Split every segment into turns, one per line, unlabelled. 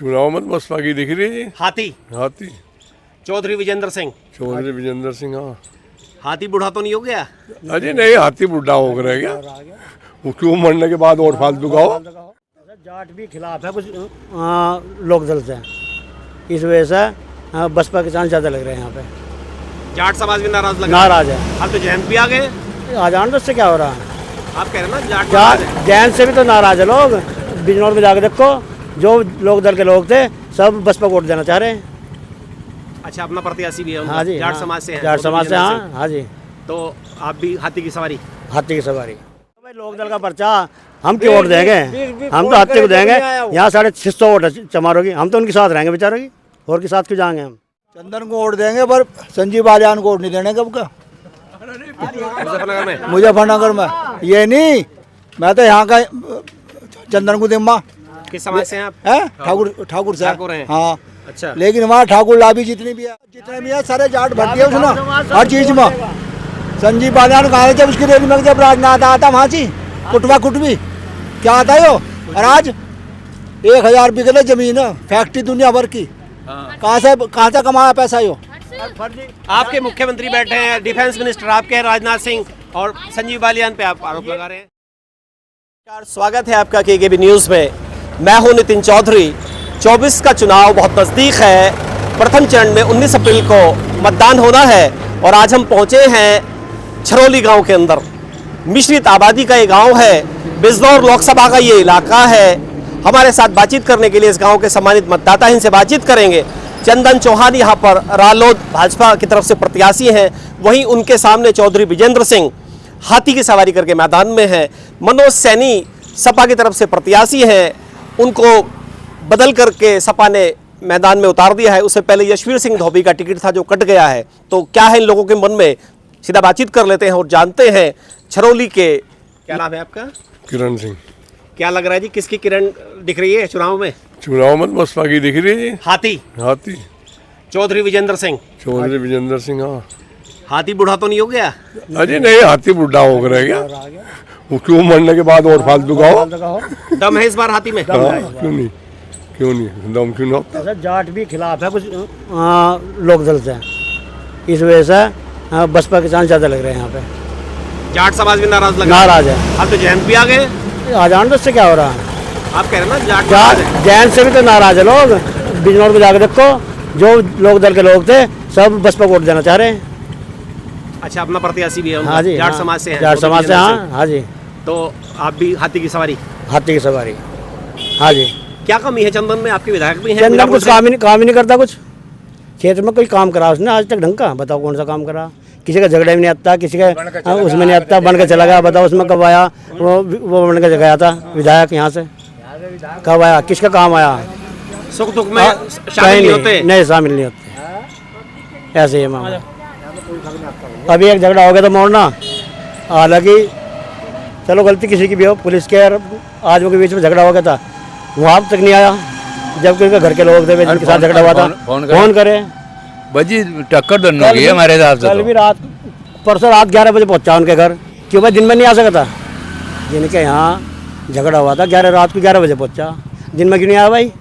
चुनाव में बसपा की दिख रही है जी।
हाथी चौधरी विजेंद्र सिंह।
हाँ।
हाथी बूढ़ा तो नहीं हो गया?
अरे नहीं, हाथी बुढ़ा हो गया क्या? वो क्यों मरने के बाद और फालतू का हो?
जाट भी खिलाफ है कुछ लोक दल से, इस वजह से बसपा के चांस ज़्यादा लग रहे हैं यहाँ पे।
जाट समाज भी नाराज
है।
अब तो जैन भी आ गए।
आ जान, उससे क्या हो रहा है?
आप कह रहे हैं ना
जैन से भी तो नाराज है लोग। बिजनौर में जाकर देखो, जो लोक दल के लोग थे सब बसपा को वोट देना चाह रहे हैं।
अच्छा, अपना प्रत्याशी भी है?
हाँ जी,
जाट समाज से है।
जाट समाज से, हाँ जी।
तो आप भी हाथी की सवारी?
हाथी की सवारी। भाई लोक दल का पर्चा हम क्यों वोट देंगे? हम तो हाथी को देंगे। यहाँ 650 वोट है चमारों की, हम तो उनके साथ रहेंगे बेचारों की, और के साथ क्यों जाएंगे हम?
चंदन को वोट देंगे, पर संजीव बालियान को वोट नहीं देने कब का। मुजफ्फरनगर में ये नहीं, मैं तो यहाँ का चंदन को दिम्मा।
किस समाज से हैं आप?
ठाकुर से। हाँ।
अच्छा।
लेकिन वहाँ ठाकुर लाभी जितने भी है सारे जाट भर्ती है उसमें, हर चीज में। संजीव बालियान कहा थे जब उसकी रैली में जब राजनाथ आता वहाँ से कुटवा कुटवी क्या आता है? और आज 1000 रुपये जमीन है, फैक्ट्री दुनिया भर की। कहाँ से कमाया पैसा यो?
आपके मुख्यमंत्री बैठे हैं, डिफेंस मिनिस्टर आपके हैं राजनाथ सिंह, और संजीव बालियान पे आप आरोप लगा रहे हैं। स्वागत है आपका केकेबी न्यूज में। मैं हूं नितिन चौधरी। 24 का चुनाव बहुत नजदीक है। प्रथम चरण में 19 अप्रैल को मतदान होना है, और आज हम पहुंचे हैं छरौली गांव के अंदर। मिश्रित आबादी का ये गांव है, बिजनौर लोकसभा का ये इलाका है। हमारे साथ बातचीत करने के लिए इस गांव के सम्मानित मतदाता इनसे बातचीत करेंगे। चंदन चौहान यहाँ पर रालोद भाजपा की तरफ से प्रत्याशी हैं, वहीं उनके सामने चौधरी विजेंद्र सिंह हाथी की सवारी करके मैदान में है। मनोज सैनी सपा की तरफ से प्रत्याशी हैं, उनको बदल करके सपा ने मैदान में उतार दिया है। उससे पहले यशवीर सिंह धोबी का टिकट था जो कट गया है। तो क्या है इन लोगों के मन में, सीधा बातचीत कर लेते हैं और जानते हैं छरौली के। क्या नाम है आपका?
किरण सिंह।
क्या लग रहा है जी, किसकी किरण दिख रही है चुनाव में?
चुनाव में बसपा की दिख रही है जी।
हाथी चौधरी विजेंद्र सिंह।
हाँ।
हाथी बूढ़ा तो नहीं हो गया?
अरे नहीं, हाथी बुढ़ा हो गया क्या? वो क्यों मरने के बाद और फालतू का हो?
दम है इस बार हाथी में?
क्यों नहीं दम क्यों ना?
जाट भी खिलाफ है कुछ लोक दल से, इस वजह से बसपा के चांस ज़्यादा लग रहे हैं यहाँ पे।
जाट समाज भी नाराज
है।
अब तो जैन भी आ गए।
आ जान, तो उससे क्या हो रहा है?
आप कह रहे हैं ना
जैन से भी तो नाराज है लोग। बिजनौर में जाकर देखो, जो लोक दल के लोग थे सब बसपा को वोट देना चाह रहे हैं।
अच्छा, अपना प्रत्याशी भी है?
हाँ जी,
जाट समाज से हैं।
जाट समाज से, हाँ जी।
तो आप भी हाथी की सवारी?
हाथी की सवारी, हाँ जी।
क्या कमी है चंदन में? आपके विधायक भी हैं।
चंदन कुछ काम ही नहीं करता। कुछ क्षेत्र में कोई काम करा उसने आज तक ढंग का? बताओ कौन सा काम करा? किसी का झगड़ा भी नहीं आता, किसी का उसमें नहीं आता, बन के चला गया। बताओ उसमें कब आया? वो बन के गया था विधायक यहाँ से, कब आया? किसका काम आया?
सुख दुख में शामिल नहीं होते?
नहीं, शामिल नहीं होते। ऐसे ही मामला। अभी एक झगड़ा हो गया था मोड़ना, हालांकि चलो गलती किसी की भी हो, पुलिस के और आदमी के बीच में झगड़ा हो गया था, वहाँ तक नहीं आया, जबकि उनके घर के लोग थे जिनके साथ झगड़ा हुआ था। फोन करे
बजी टक्कर दोनों की हमारे हिसाब से।
कल भी परसों रात 11 बजे पहुंचा उनके घर। क्यों भाई दिन में नहीं आ सकता? जिनके यहाँ झगड़ा हुआ था रात को 11 बजे पहुंचा, दिन में क्यों नहीं आया भाई?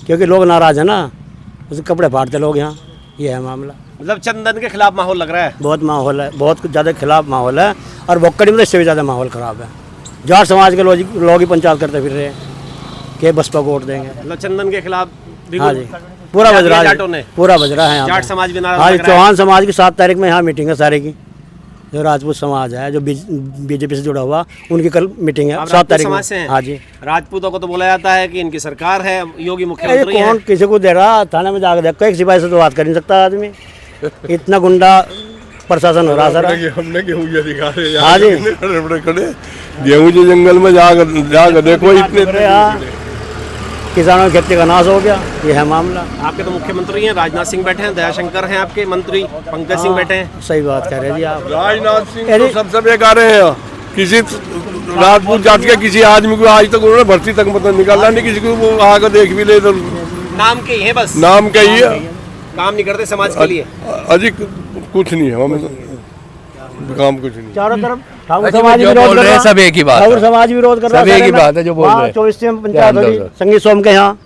क्योंकि लोग नाराज है ना, उसके कपड़े फाड़ते लोग यहाँ। ये है मामला।
मतलब चंदन के खिलाफ माहौल लग रहा है?
बहुत माहौल है, बहुत ज़्यादा खिलाफ माहौल है। और बोक्कड़ी में तो इससे भी ज़्यादा माहौल ख़राब है। जाट समाज के लोग ही पंचायत करते फिर रहे हैं कि बसपा को वोट देंगे।
मतलब चंदन के खिलाफ?
हाँ जी, पूरा बज रहा है, पूरा बज रहा है।
जाट समाज भी नाराज?
हाँ, चौहान समाज की 7 तारीख में यहाँ मीटिंग है सारे की। जो राजपूत समाज है, जो बीजेपी से जुड़ा हुआ, उनकी कल मीटिंग है 7 तारीख में। हाँ जी।
राजपूतों को तो बोला जाता है कि इनकी सरकार है, योगी मुख्यमंत्री है।
कौन किसी को दे रहा? थाने में जाकर देखो, एक सिपाही से तो बात कर नहीं सकता आदमी। इतना गुंडा प्रशासन हो रहा सर।
हमने गेहूँ दिखा रहे।
हाँ जी,
गेहूँ के जंगल में जाकर देखो, इतने
किसानों की खेती का नाश हो गया। ये है मामला।
आपके तो मुख्यमंत्री हैं, राजनाथ सिंह बैठे हैं, दयाशंकर हैं आपके मंत्री, पंकज सिंह बैठे हैं।
सही बात कह रहे हैं जी आप।
राजनाथ सिंह तो सबसे बेकार है। किसी राजपूत जाति के किसी आदमी को आज तक उन्होंने भर्ती तक मतलब निकाला नहीं, किसी को वो आकर देख भी ले तो
नाम के ही है, बस
नाम के ही है,
काम नहीं करते समाज के लिए।
अधिक कुछ नहीं है, हमें काम कुछ नहीं।
चारों तरफ
ठाकुर समाज विरोध कर रहे हैं, सब एक ही बात है।
ठाकुर समाज विरोध कर रहा है,
सब एक ही बात है जो बोल रहे हैं।
24 में पंचायत होगी संगीत सोम के यहाँ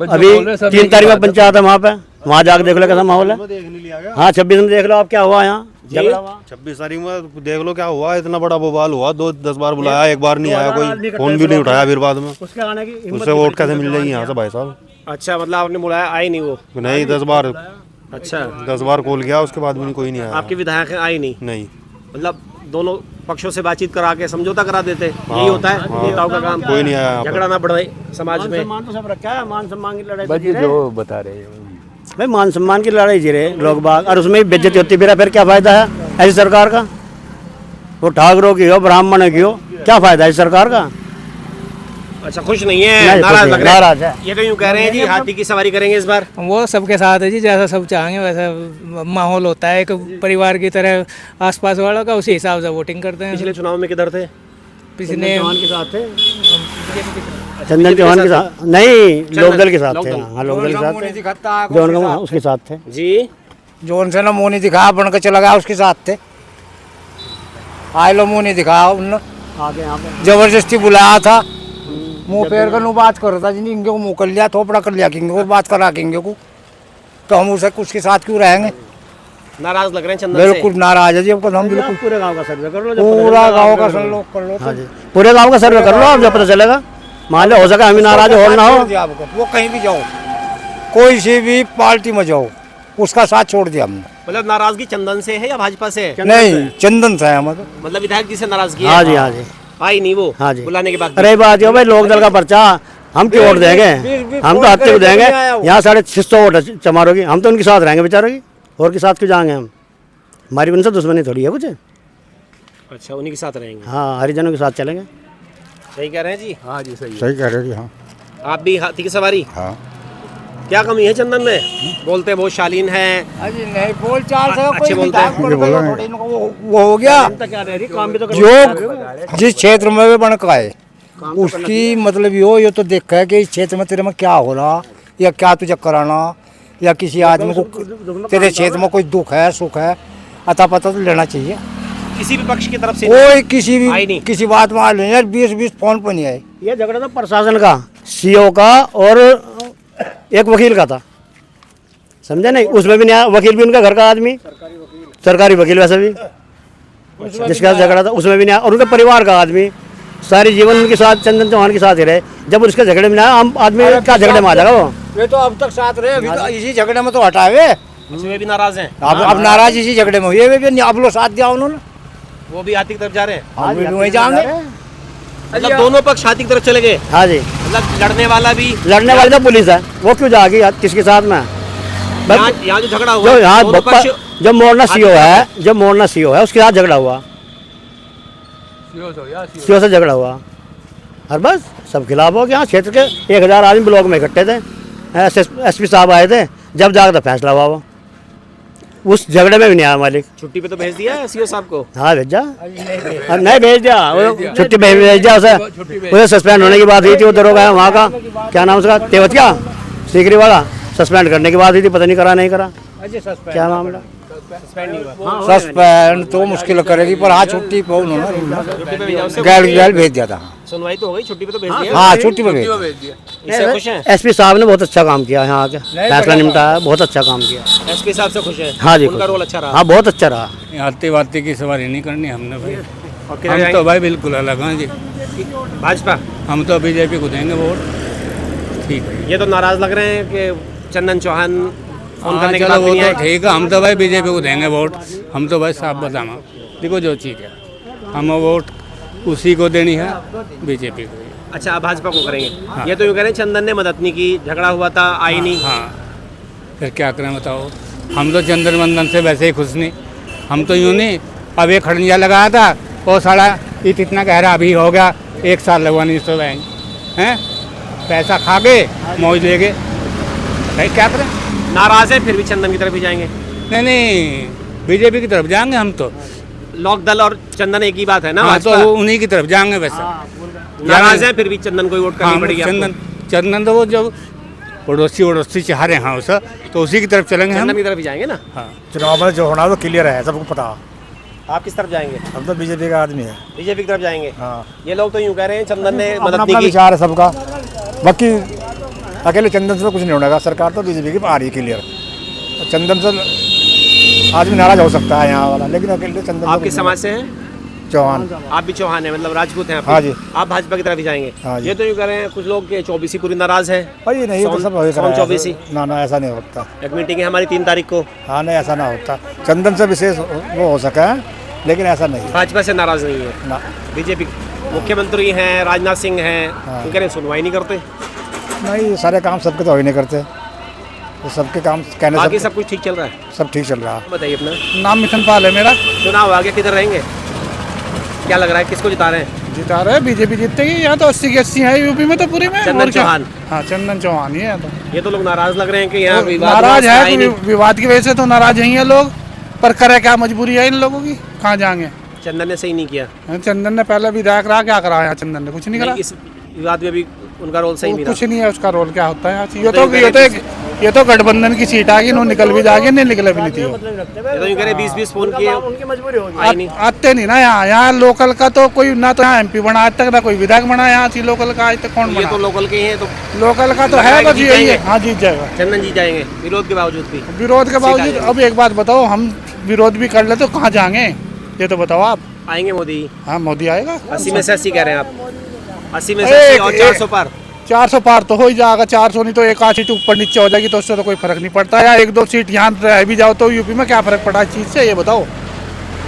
अभी 3 तारीख में पंचायत है वहाँ जाकर देख लो कैसा माहौल है। हाँ 26 में देख लो आप क्या हुआ यहाँ झगड़ा हुआ।
26 तारीख में देख लो क्या हुआ, इतना बड़ा बवाल हुआ, 10 बार बुलाया, एक बार नहीं आया कोई, फोन भी नहीं उठाया। फिर बाद में
उसके आने की
उससे वोट कैसे मिल जाएगी यहाँ से भाई साहब?
अच्छा, मतलब आपने बुलाया, आई नहीं वो?
नहीं, 10 बार,
अच्छा
10 बार कॉल किया, उसके बाद भी कोई नहीं आया।
आपके विधायक आई नहीं?
नहीं,
मतलब दोनों पक्षों से बातचीत करा के समझौता करा देते, यही होता है नेताओं का काम।
कोई नहीं आया यहाँ पर।
झगड़ा ना बढ़े समाज में।
सम्मान तो सब रखा है, मान सम्मान की लड़ाई
बजी जो बता रहे हैं
भाई, मान सम्मान की लड़ाई जी रहे लोग बाग, और उसमें भी बेइज्जती होती फिर क्या फायदा है ऐसी सरकार का? वो ठाकरों की हो, ब्राह्मणों की हो, क्या फायदा है इस सरकार का?
अच्छा, खुश नहीं है,
नहीं,
नाराज
खुश
लग
नहीं,
रहे हैं।
नाराज है।
ये तो यूँ कह रहे हैं जी हाथी की सवारी करेंगे इस बार।
वो सबके साथ है जी, जैसा सब चाहेंगे वैसा माहौल होता है, एक परिवार की तरह आसपास वालों का, उसी हिसाब से वोटिंग करते हैं।
पिछले चुनाव में किधर थे?
पिछले
चौहान के साथ थे, चंदन चौहान के साथ नहीं, लोकदल के साथ थे। हाँ लोकदल के साथ थे, जो उनका उसके साथ थे
जी।
जो उनसे ना मुँह नहीं दिखाया, बन के चला गया, उसके साथ थे। आए लो मुँह नहीं दिखाया उनने,
आगे यहाँ पे
जबरदस्ती बुलाया था, मुंह पैर का नु बात कर रहा था, जिन्हें इनके को मुँह कर लिया, थोपड़ा कर लिया, किंगे को बात करा किंगे को, तो हम उसे उसके साथ क्यों रहेंगे?
नाराज लग रहे हैं चंदन से।
बिल्कुल नाराज है जी, अब हम बिल्कुल।
पूरे गांव का सर्वे कर लो,
पूरा गाँव का कर लो, कर लो।
हाँ जी, पूरे गांव का सर्वे कर लो आप, जब पता चलेगा। मान लो हो सका हम ही नाराज हो ना हो।
वो कहीं भी जाओ, कोई सी भी पार्टी में जाओ, उसका साथ छोड़ दिया हमने।
मतलब नाराजगी चंदन से है या भाजपा से है?
नहीं, चंदन से है हमारे।
मतलब विधायक जी से नाराजगी है?
हाँ जी, हाँ जी,
आई नहीं वो?
हाँ जी।
बुलाने के बाद भी?
अरे बात हो भाई, लोकदल का पर्चा हम क्यों वोट देंगे? हम तो हत्या को देंगे। यहाँ 650 वोट है चमारों की, हम तो उनके साथ रहेंगे बेचारों की, और के साथ क्यों जाएंगे हम? हमारी उनसे दुश्मनी थोड़ी है कुछ।
अच्छा, उन्हीं के साथ रहेंगे।
हाँ, हरिजनों के साथ चलेंगे।
सही कह रहे हैं जी।
हाँ जी सही
सही कह रहे जी। हाँ
आप भी हाथी की सवारी?
हाँ।
क्या कमी है चंदन में? बोलते बहुत शालीन है,
अजी नहीं, बोल चाल से
अच्छे बोलते हैं।
वो हो गया।
काम भी तो
जो जिस क्षेत्र में भी बनका है, उसकी मतलब ये तो देखा है कि इस क्षेत्र में तेरे में क्या हो रहा, या क्या तुझे कराना, या किसी आदमी को तेरे क्षेत्र में कोई दुख है, सुख है, अता पता तो लेना चाहिए।
किसी भी पक्ष की तरफ से
कोई किसी
आई नहीं।
भी किसी बात में आ नहीं यार, 20 फोन पर नहीं आए।
ये झगड़ा था प्रशासन का, सीओ का और एक वकील का था, समझे नहीं? उसमें भी नहीं आया, वकील भी उनका घर का आदमी, सरकारी वकील वैसे भी, जिसका झगड़ा था उसमें भी नहीं आया, और उनके परिवार का आदमी, सारी जीवन उनके साथ चंदन चौहान के साथ ही रहे। जब उसके झगड़े में आया, हम आदमी क्या झगड़े में आ जाएगा वो?
वे तो अब तक साथ रहे, अभी तो इसी झगड़े में तो हटावे।
वे भी नाराज हैं।
अब नाराज इसी झगड़े में हुए, वे भी अब लो साथ दिया उन्होंने,
वो भी हाथी की तरफ जा रहे हैं।
हम भी वहीं जाएंगे।
मतलब दोनों पक्ष हाथी की तरफ चले गए।
हाँ जी,
मतलब लड़ने वाला भी,
लड़ने वाली तो पुलिस है, वो क्यों जाएगी किसके साथ में?
यहाँ जो झगड़ा हुआ
जो यहाँ
दोनों पक्ष
जो मोरना सीओ है, जो मोरना सीओ है उसके साथ झगड़ा हुआ, सीओ से झगड़ा हुआ, और बस सब खिलाफ हो गया। यहाँ क्षेत्र के 1000 आदमी ब्लॉक में इकट्ठे थे, एसपी साहब आए थे, जब जाकर तो फैसला हुआ वो, उस झगड़े में भी नहीं आया मालिक।
छुट्टी पे तो भेज दिया है सीओ साहब को?
हाँ भेजा, नहीं भेज दिया, वो छुट्टी भेज दिया उसे सस्पेंड होने की बात हुई थी। वो दरोगा है वहाँ का, क्या नाम उसका, तेवतिया सीकरी वाला, सस्पेंड करने की बात हुई थी, पता नहीं करा नहीं करा, क्या मामला?
सस्पेंड तो मुश्किल करेगी, पर हाँ छुट्टी पे उन्होंने गैल भेज दिया था।
सुनवाई तो हो गई, छुट्टी पे तो भेज दिया।
हाँ छुट्टी पे भेज दिया।
इससे खुश हैं?
एसपी साहब ने बहुत अच्छा काम किया, यहाँ के फैसला निपटाया, बहुत अच्छा काम किया।
एसपी साहब से खुश हैं?
हाँ जी,
उनका रोल अच्छा रहा?
हाँ बहुत अच्छा रहा।
हाथी वाती की सवारी नहीं करनी हमने भाई,
और किधर
हम तो
जाएंगे?
भाई बिल्कुल अलग हैं जी,
भाजपा?
हम तो बीजेपी को देंगे वोट। ठीक है,
ये तो नाराज लग रहे हैं कि चंदन चौहान फोन
हाँ
करने के
चलो
बाद भी
वो
नहीं
तो
आए।
ठीक है, हम तो भाई बीजेपी को देंगे वोट। हम तो भाई साफ बताना, देखो जो चीज़ है हम वोट उसी को देनी है, बीजेपी को।
अच्छा, आप भाजपा को करेंगे?
हाँ।
ये तो यूँ कह रहे हैं चंदन ने मदद नहीं की, झगड़ा हुआ था, आई नहीं।
हाँ, फिर क्या करें बताओ? हम तो चंदन वंदन से वैसे ही खुश नहीं, हम तो यूँ नहीं। अब एक खड़ंजा लगाया था, वो साला इतना गहरा अभी हो गया, 1 साल लगवानी तो बैंक हैं, पैसा खा गए, मौज ले गए, भाई क्या करें?
नाराज है, फिर भी चंदन की तरफ ही जाएंगे?
नहीं, बीजेपी की तरफ जाएंगे हम तो।
लोक दल और चंदन एक ही बात है ना?
हाँ, तो
भाजपा?
उन्हीं की तरफ जाएंगे वैसे।
नाराज है, फिर भी चंदन को ही वोट करनी
हाँ,
पड़ेगी
चंदन
आपको?
चंदन तो वो जब पड़ोसी चाह रहे हैं उसे, तो उसी की तरफ चलेंगे हम।
चंदन की तरफ ही जाएंगे ना?
हाँ,
चुनाव में जो होना तो क्लियर है, सबको पता।
आप किस तरफ जाएंगे?
हम तो बीजेपी का आदमी है।
बीजेपी की तरफ जाएंगे?
हाँ,
ये लोग तो यूँ कह रहे हैं चंदन ने मदद
अपना
नहीं की।
विचार है सबका, बाकी
अकेले चंदन से तो कुछ नहीं होगा, सरकार तो बीजेपी की आ रही है क्लियर। चंदन से आदमी नाराज हो सकता है यहाँ वाला, लेकिन अकेले चंदन से
आपके
कुछ
समाज से हैं?
नहीं। चौहान।
आप भी चौहान हैं, मतलब राजपूत हैं आप?
हाँ जी।
आप भाजपा की तरफ ही जाएंगे?
हाँ जी।
ये तो यूँ कह रहे हैं कुछ लोग कि चौबीसी पूरी नाराज है।
भाई नहीं, तो सब वही
सोम 24
ना ऐसा नहीं होता।
एक मीटिंग है हमारी 3 तारीख को।
हाँ नहीं, ऐसा ना होता। चंदन से विशेष वो हो सका है, लेकिन ऐसा नहीं।
भाजपा से नाराज नहीं है
ना,
बीजेपी? मुख्यमंत्री हैं राजनाथ सिंह हैं,
हाँ।
वो कह रहे हैं सुनवाई नहीं करते।
नहीं सारे काम सबके तो हो ही नहीं करते, तो सबके काम कहने
बाकी
से
सब कुछ ठीक चल रहा है?
सब ठीक चल रहा है।
बताइए अपना
नाम मिशन पाल है मेरा।
चुनाव आगे किधर रहेंगे? क्या लग रहा है किसको जिता रहे हैं?
जिता रहे बीजेपी जीतेगी। यहाँ तो 80 की 80 है यूपी में तो पूरी में।
चंदन चौहान।
हाँ चंदन चौहान ही है। तो
ये तो लोग नाराज लग रहे हैं कि यहाँ विवाद
नाराज
हुआ,
है,
नहीं।
विवाद की वजह से तो नाराज ही है लोग, पर करे क्या, मजबूरी है इन लोगों की, कहाँ जाएंगे।
चंदन ने सही नहीं किया।
चंदन ने पहले विधायक रहा, क्या करा यहाँ चंदन ने? कुछ नहीं करा।
इस विवाद में भी उनका रोल सही नहीं
कुछ
रहा।
नहीं है उसका रोल, क्या होता है यहाँ।
तो
ये तो गठबंधन की सीट आ गई, इन्होंने निकल भी जाएगी, नहीं निकले भी नहीं थी।
ये तो यूँ कह रहे 20-20 फोन किए, आई नहीं।
आते नहीं ना यहाँ लोकल का तो कोई ना, तो यहाँ MP बना आज तक, ना कोई विधायक बना यहाँ से लोकल का आज तक। कौन
ये तो
बना?
लोकल के ही हैं, तो
लोकल का तो है, बस यही है। हाँ जीत जाएगा
चंदन जी जाएंगे विरोध के बावजूद भी।
विरोध के बावजूद। अब एक बात बताओ, हम विरोध भी कर ले तो कहाँ जाएंगे, ये तो बताओ आप।
आएंगे मोदी।
हाँ मोदी आएगा।
80 में से 80 कह रहे हैं आप? 80 में से 80 और 400 पर?
400 पार तो हो ही जाएगा। 400 नहीं तो एक आध सीट ऊपर नीचे हो जाएगी, तो उससे तो कोई फर्क नहीं पड़ता। या 1-2 सीट यहाँ रह भी जाओ तो यूपी में क्या फर्क पड़ा इस चीज़ से, ये बताओ।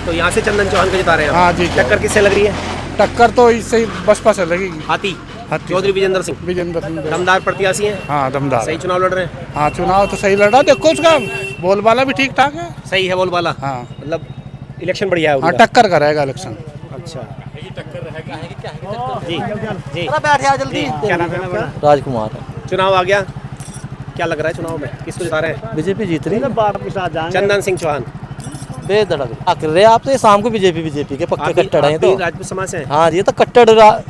तो यहाँ से चंदन चौहान को जिता रहे हैं?
हाँ जी।
टक्कर किससे लग रही है?
टक्कर तो इससे ही बसपा से लगेगी।
हाथी
हाथी
चौधरी विजेंद्र सिंह
विजेंद्र सिंह।
दमदार प्रत्याशी हैं।
हाँ दमदार।
सही चुनाव लड़ रहे हैं?
हाँ चुनाव तो सही लड़ा, देखो उसका बोलबाला भी ठीक ठाक है।
सही है बोलबाला?
हाँ
मतलब इलेक्शन बढ़िया है
हाँ,
उनका?
टक्कर करेगा इलेक्शन।
अच्छा जी जी क्या नाम है आपका?
राजकुमार
चुनाव आ गया, क्या लग रहा है चुनाव में किसको जिता रहे हैं?
बीजेपी जीत रही है
चंदन सिंह चौहान।
बेधड़क कर रहे आप तो, शाम को बीजेपी के पक्के कट्टर हैं। तो
राजपूत समाज से हैं?
हाँ ये तो कट्टर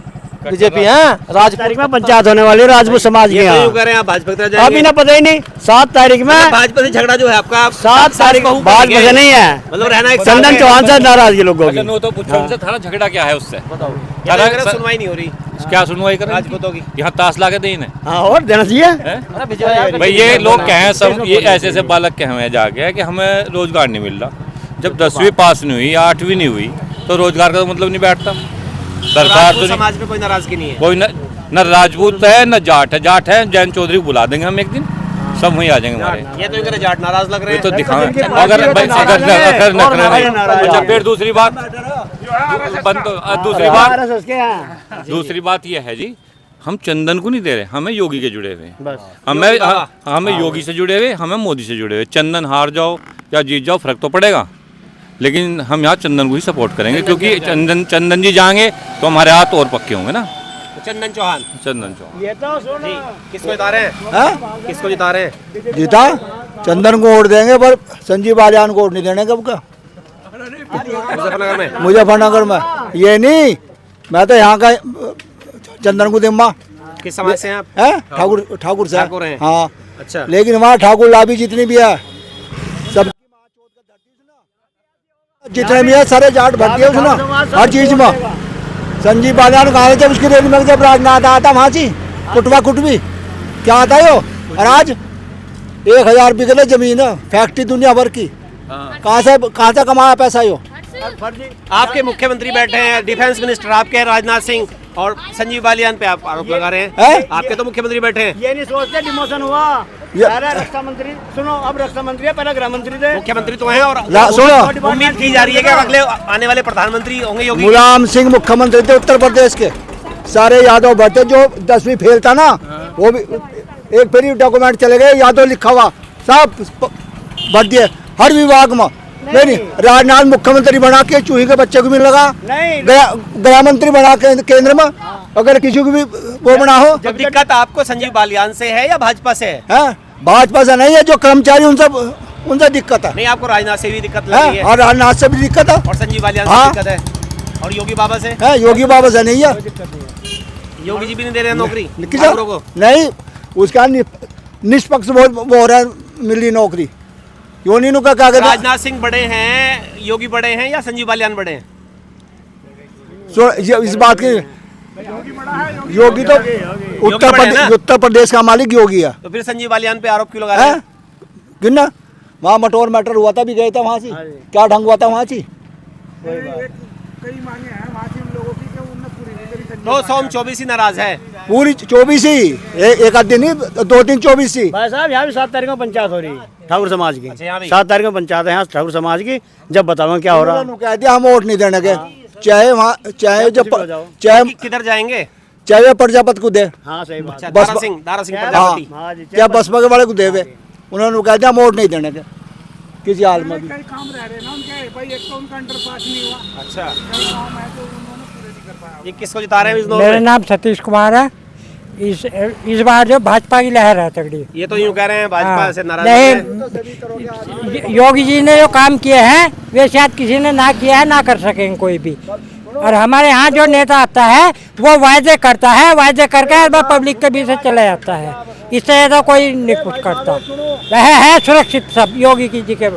बीजेपी है। राजपूत में पंचायत होने वाली है राजपूत समाज
ये
के
तो यूँ
यहाँ।
कह रहे हैं आप भाजपा की तरफ
अभी
जाएंगे?
ना पता ही नहीं। 7 तारीख में
भाजपा से झगड़ा जो है आपका
7 तारीख
बहू
बात
करेंगे।
मुझे नहीं है।
मतलब रहना एक
चंदन चौहान से नाराजगी लोगों की।
तो पूछो उनसे, थारा झगड़ा क्या है उससे?
सुनवाई नहीं हो रही।
क्या सुनवाई करें?
राजपूतों की
यहाँ ताश ला के देने।
हाँ और देना चाहिए।
भाई ये लोग कहें सब, ये ऐसे ऐसे बालक कहे हुए जाके कि हमें रोजगार नहीं मिल रहा। जब 10वीं पास नहीं हुई, 8वीं नहीं हुई, तो रोजगार का तो मतलब नहीं बैठता। सरकार तो
समाज में कोई नाराजगी नहीं है?
कोई न राजपूत है न जाट है। जाट है जैन चौधरी को बुला देंगे हम एक दिन, सब वहीं आ जाएंगे हमारे।
ये तो इनके जाट नाराज लग रहे हैं।
तो दिखाएं अगर अच्छा। फिर दूसरी बात दूसरी बात यह है जी, हम चंदन को नहीं दे रहे, हमें योगी के जुड़े हुए। हमें योगी से जुड़े हुए, हमें मोदी से जुड़े हुए। चंदन हार जाओ या जीत जाओ फर्क तो पड़ेगा, लेकिन हम यहाँ चंदन को ही सपोर्ट करेंगे, क्योंकि चंदन जी जाएंगे तो हमारे हाथ और पक्के होंगे ना।
चंदन चौहान।
ये तो
जी किसको जिता रहे हैं? किसको जिता रहे हैं?
जीता चंदन को वोट देंगे, पर संजीव बालियान को वोट नहीं देने कब का।
मुजफ्फरनगर में?
मुजफ्फरनगर में ये नहीं, मैं तो यहाँ का चंदन को देम्मा।
किस समाज से हैं आप?
ठाकुर से।
ठाकुर हैं।
हाँ
अच्छा।
लेकिन वहाँ ठाकुर लाभी जितनी भी है, सब जितने भी है सारे जाट भर्ती है उसने हर चीज में। संजीव बालियान कहा जब उसकी रैली में जब राजनाथ आया था वहाँ से कुटवा कुटवी क्या आता है यो, और आज 1000 बिगड़े जमीन है, फैक्ट्री दुनिया भर की। कहाँ से कमाया पैसा यो?
आपके मुख्यमंत्री बैठे हैं, डिफेंस मिनिस्टर आपके हैं राजनाथ सिंह, और संजीव बालियान पे आप आरोप लगा रहे हैं। आपके तो मुख्यमंत्री बैठे हैं।
ये नहीं सोचते डिमोशन हुआ। पहले रक्षा मंत्री सुनो, अब रक्षा मंत्री है, पहले गृह मंत्री थे।
मुख्यमंत्री तो हैं, और
सुनो
उम्मीद की जा रही है कि अगले आने वाले प्रधानमंत्री होंगे योगी।
मुलायम सिंह मुख्यमंत्री थे उत्तर प्रदेश के, सारे यादव बढ़ते। जो 10वीं फेल था ना, वो भी एक फेरी डॉक्यूमेंट चले गए, यादव लिखा हुआ सब भर दिए हर विभाग में। नहीं राजनाथ मुख्यमंत्री बना के चूही के बच्चे को भी लगा, गृह मंत्री बना के केंद्र में, अगर किसी को भी वो बना हो।
जब दिक्कत आपको संजीव बालियान से है या भाजपा से है?
भाजपा से नहीं है, जो कर्मचारी उनसे दिक्कत है।
नहीं, आपको राजनाथ से भी दिक्कत लग रही है?
और राजनाथ से भी दिक्कत है,
और संजीव बालियान से दिक्कत है, और योगी बाबा से?
योगी बाबा से नहीं है।
योगी जी भी नहीं दे रहे हैं नौकरी
को? नहीं, उसका निष्पक्ष वो हो रहा है, मिली नौकरी। योनी का क्या
राजनाथ सिंह बड़े हैं, योगी बड़े हैं, या संजीव बालियान बड़े हैं?
इस बात की योगी तो उत्तर प्रदेश का मालिक योगी है।
तो फिर संजीव बालियान पे आरोप क्यों लगा रहे हैं?
गिनना वहाँ मटोर मैटर हुआ था, भी गए थे वहाँ से, क्या ढंग हुआ था वहाँ से।
तो सोम 24 नाराज है,
पूरी 24 ही, एक आध दिन ही, 2-3 24 ही।
भाई साहब यहाँ भी 7 तारीख को पंचायत हो रही है ठाकुर समाज की।
अच्छा, यहाँ भी
7 तारीख को पंचायत है यहाँ ठाकुर समाज की। जब बताऊंगा क्या हो रहा है।
कह दिया हम वोट नहीं देने के, चाहे वहाँ चाहे चाहे
किधर जाएंगे?
चाहे प्रजापति को दे,
हाँ सही बात।
अच्छा,
बस-
दारा सिंह
हाँ
प्रजापति।
क्या बसपा के वाले को देवे, उन्होंने कह दिया हम वोट नहीं देने के किसी हाल में भी।
काम रह रहे ना उनके भाई, एक तो उनका अंडर पास नहीं हुआ।
अच्छा,
काम है तो उन्होंने पूरे नहीं कर पाया।
ये किसको जिता रहे हैं इस
मेरा नाम सतीश कुमार है। इस बार जो भाजपा की लहर है तगड़ी।
ये तो यूं कह रहे हैं भाजपा
हाँ,
से नाराज हैं।
नहीं, योगी जी ने जो काम किए हैं वे शायद किसी ने ना किया है, ना कर सकेंगे कोई भी। और हमारे यहाँ जो नेता आता है वो वायदे करता है, वायदे करके बस पब्लिक के बीच से चला जाता है। इससे ज़्यादा कोई नहीं कुछ करता। वह है सुरक्षित सब योगी जी के।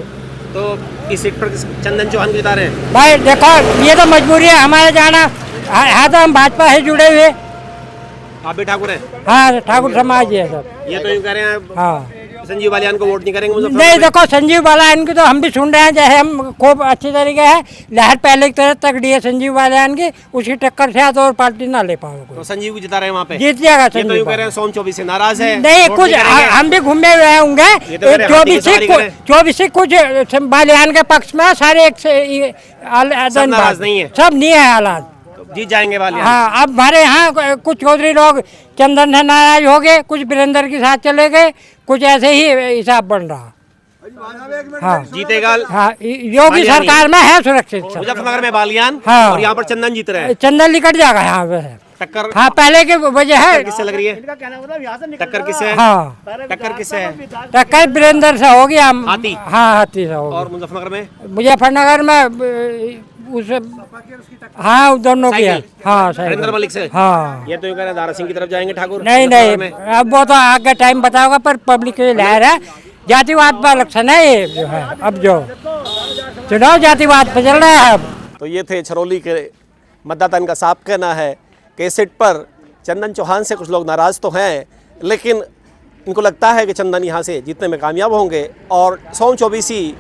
तो इस सीट पर चंदन चौहान को जिता रहे हैं।
भाई देखो ये तो मजबूरी है हमारे जाना। हाँ तो हम भाजपा से जुड़े हुए।
आप भी ठाकुर हैं?
हाँ ठाकुर समाज है सब।
ये तो यूं कह रहे हैं
हाँ
संजीव बालियान को वोट नहीं करेंगे मुजफ्फरपुर
नहीं,
में।
देखो संजीव बालियान की तो हम भी सुन रहे हैं, जैसे हम खूब अच्छी तरीके है। लहर पहले की तरह तगड़ी है संजीव बालियान की, उसकी टक्कर से तो और पार्टी ना ले पाओगे।
तो संजीव को जिता रहे हैं वहाँ पे।
जीत जाएगा
ये तो
संजीव
यूं कह रहे हैं सोम 24 से नाराज है,
नहीं
वोट
कुछ
करेंगे।
हम भी घूमे हुए होंगे।
ये तो कह रहे हैं हाथी की सवारी करें।
24 कुछ बालियान के पक्ष में सारे एक से
सब नाराज नहीं है।
सब नहीं है हालात।
जीत जाएंगे बालियान।
हाँ अब हमारे यहाँ कुछ चौधरी लोग चंदन से नाराज हो गए, कुछ वीरेंद्र के साथ चले गए, कुछ ऐसे ही हिसाब बन रहा। हाँ
जीतेगा
हाँ योगी सरकार में है सुरक्षित सब।
मुजफ्फरनगर में बालियान
हाँ।
और यहाँ पर चंदन जीत रहे हैं।
चंदन निकट जाएगा यहाँ पे।
टक्कर
हाँ पहले की वजह है।
किससे लग रही है? टक्कर किससे है?
हाँ
टक्कर किससे है?
टक्कर वीरेंद्र से होगी। हम
हाथी?
हाँ हाथी से होगी।
और मुजफ्फरनगर में
मुजफ्फरनगर में उस हाँ दोनों की है। हाँ सही
नरेंद्र मलिक से।
हाँ
ये तो यूं कह रहे हैं दारा सिंह की तरफ जाएंगे ठाकुर।
नहीं
मुजफ्फरनगर
नहीं
में।
अब वो तो आगे टाइम बताओगा, पर पब्लिक की लहर है। जातिवाद पर इलेक्शन है ये जो है। अब जो चुनाव जातिवाद पर चल रहा है अब।
तो ये थे छरौली के मतदाता का साफ कहना है कि इस सीट पर चंदन चौहान से कुछ लोग नाराज तो हैं, लेकिन इनको लगता है कि चंदन यहाँ से जीतने में कामयाब होंगे। और सोम 24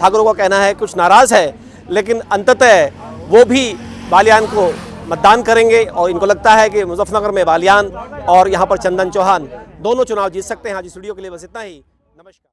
ठाकुरों का कहना है कुछ नाराज है, लेकिन अंततः वो भी बालियान को मतदान करेंगे। और इनको लगता है कि मुजफ्फरनगर में बालियान और यहाँ पर चंदन चौहान दोनों चुनाव जीत सकते हैं। आज इस वीडियो के लिए बस इतना ही। नमस्कार।